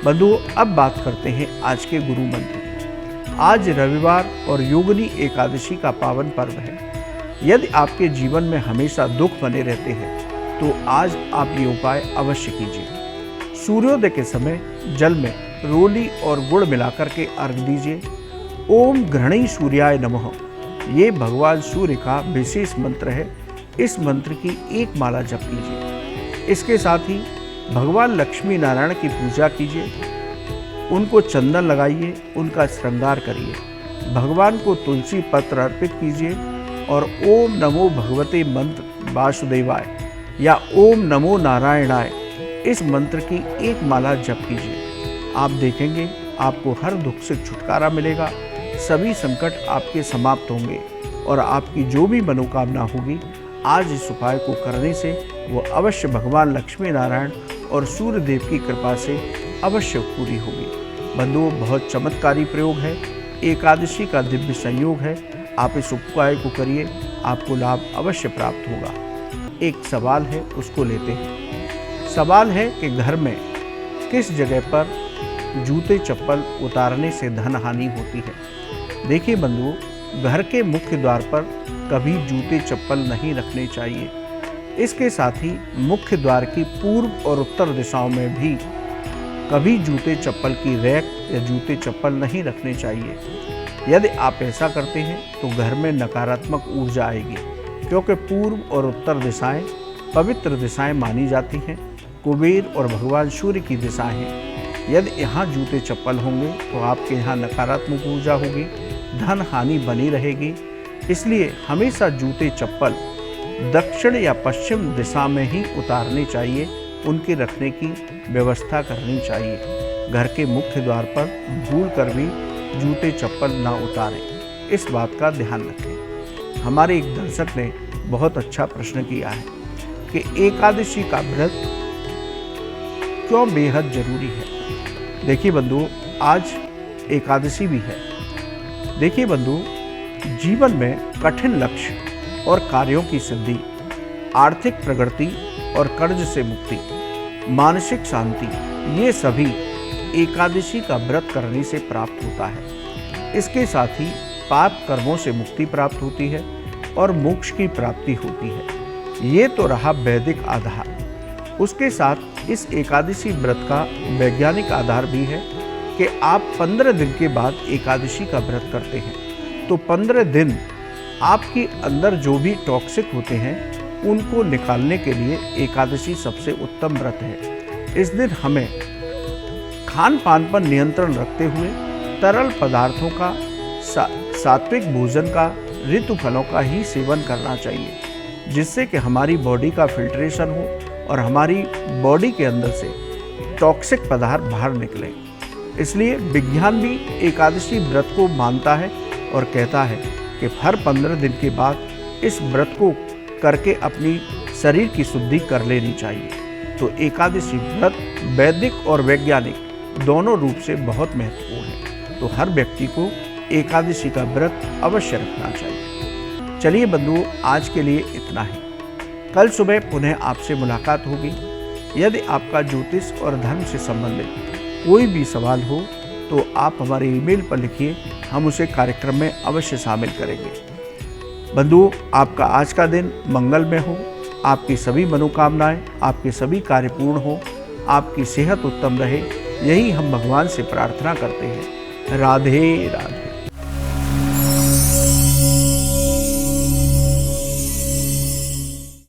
बंधुओं, अब बात करते हैं आज के गुरु मंत्र की। आज रविवार और योगिनी एकादशी का पावन पर्व है। यदि आपके जीवन में हमेशा दुख बने रहते हैं तो आज आप ये उपाय अवश्य कीजिए। सूर्योदय के समय जल में रोली और गुड़ मिलाकर के अर्घ दीजिए। ओम घृणी सूर्याय नमः, ये भगवान सूर्य का विशेष मंत्र है। इस मंत्र की एक माला जप कीजिए। इसके साथ ही भगवान लक्ष्मी नारायण की पूजा कीजिए। उनको चंदन लगाइए, उनका श्रृंगार करिए। भगवान को तुलसी पत्र अर्पित कीजिए और ओम नमो भगवते मंत्र वासुदेवाय या ओम नमो नारायणाय, इस मंत्र की एक माला जप कीजिए। आप देखेंगे आपको हर दुख से छुटकारा मिलेगा, सभी संकट आपके समाप्त होंगे और आपकी जो भी मनोकामना होगी आज इस उपाय को करने से वो अवश्य भगवान लक्ष्मी नारायण और सूर्य देव की कृपा से अवश्य पूरी होगी। बंधुओं, बहुत चमत्कारी प्रयोग है, एकादशी का दिव्य संयोग है। आप इस उपाय को करिए, आपको लाभ अवश्य प्राप्त होगा। एक सवाल है, उसको लेते हैं। सवाल है कि घर में किस जगह पर जूते चप्पल उतारने से धन हानि होती है। देखिए बंधुओं, घर के मुख्य द्वार पर कभी जूते चप्पल नहीं रखने चाहिए। इसके साथ ही मुख्य द्वार की पूर्व और उत्तर दिशाओं में भी कभी जूते चप्पल की रैक या जूते चप्पल नहीं रखने चाहिए। यदि आप ऐसा करते हैं तो घर में नकारात्मक ऊर्जा आएगी, क्योंकि पूर्व और उत्तर दिशाएं पवित्र दिशाएं मानी जाती हैं, कुबेर और भगवान सूर्य की दिशाएं हैं। यदि यहाँ जूते चप्पल होंगे तो आपके यहाँ नकारात्मक ऊर्जा होगी, धन हानि बनी रहेगी। इसलिए हमेशा जूते चप्पल दक्षिण या पश्चिम दिशा में ही उतारने चाहिए, उनके रखने की व्यवस्था करनी चाहिए। घर के मुख्य द्वार पर भूल कर भी जूते चप्पल ना उतारें, इस बात का ध्यान रखें। हमारे एक दर्शक ने बहुत अच्छा प्रश्न किया है कि एकादशी का व्रत क्यों बेहद जरूरी है। देखिए बंधुओं, आज एकादशी भी है। देखिए बंधुओं, जीवन में कठिन लक्ष्य और कार्यों की सिद्धि, आर्थिक प्रगति और कर्ज से मुक्ति, मानसिक शांति, ये सभी एकादशी का व्रत करने से प्राप्त होता है। इसके साथ ही पाप कर्मों से मुक्ति प्राप्त होती है और मोक्ष की प्राप्ति होती है। ये तो रहा वैदिक आधार। उसके साथ इस एकादशी व्रत का वैज्ञानिक आधार भी है कि आप 15 दिन के बाद एकादशी का व्रत करते हैं तो 15 दिन आपके अंदर जो भी टॉक्सिक होते हैं उनको निकालने के लिए एकादशी सबसे उत्तम व्रत है। इस दिन हमें खान पान पर नियंत्रण रखते हुए तरल पदार्थों का, सात्विक भोजन का, ऋतु फलों का ही सेवन करना चाहिए, जिससे कि हमारी बॉडी का फिल्ट्रेशन हो और हमारी बॉडी के अंदर से टॉक्सिक पदार्थ बाहर निकले। इसलिए विज्ञान भी एकादशी व्रत को मानता है और कहता है कि हर 15 दिन के बाद इस व्रत को करके अपनी शरीर की शुद्धि कर लेनी चाहिए। तो एकादशी व्रत वैदिक और वैज्ञानिक दोनों रूप से बहुत महत्वपूर्ण है। तो हर व्यक्ति को एकादशी का व्रत अवश्य रखना चाहिए। चलिए बंधुओं, आज के लिए इतना ही। कल सुबह पुनः आपसे मुलाकात होगी। यदि आपका ज्योतिष और धर्म से संबंधित कोई भी सवाल हो तो आप हमारे ईमेल पर लिखिए, हम उसे कार्यक्रम में अवश्य शामिल करेंगे। बंधुओं, आपका आज का दिन मंगलमय हो, आपकी सभी मनोकामनाएं, आपके सभी कार्य पूर्ण हो, आपकी सेहत उत्तम रहे, यही हम भगवान से प्रार्थना करते हैं। राधे राधे।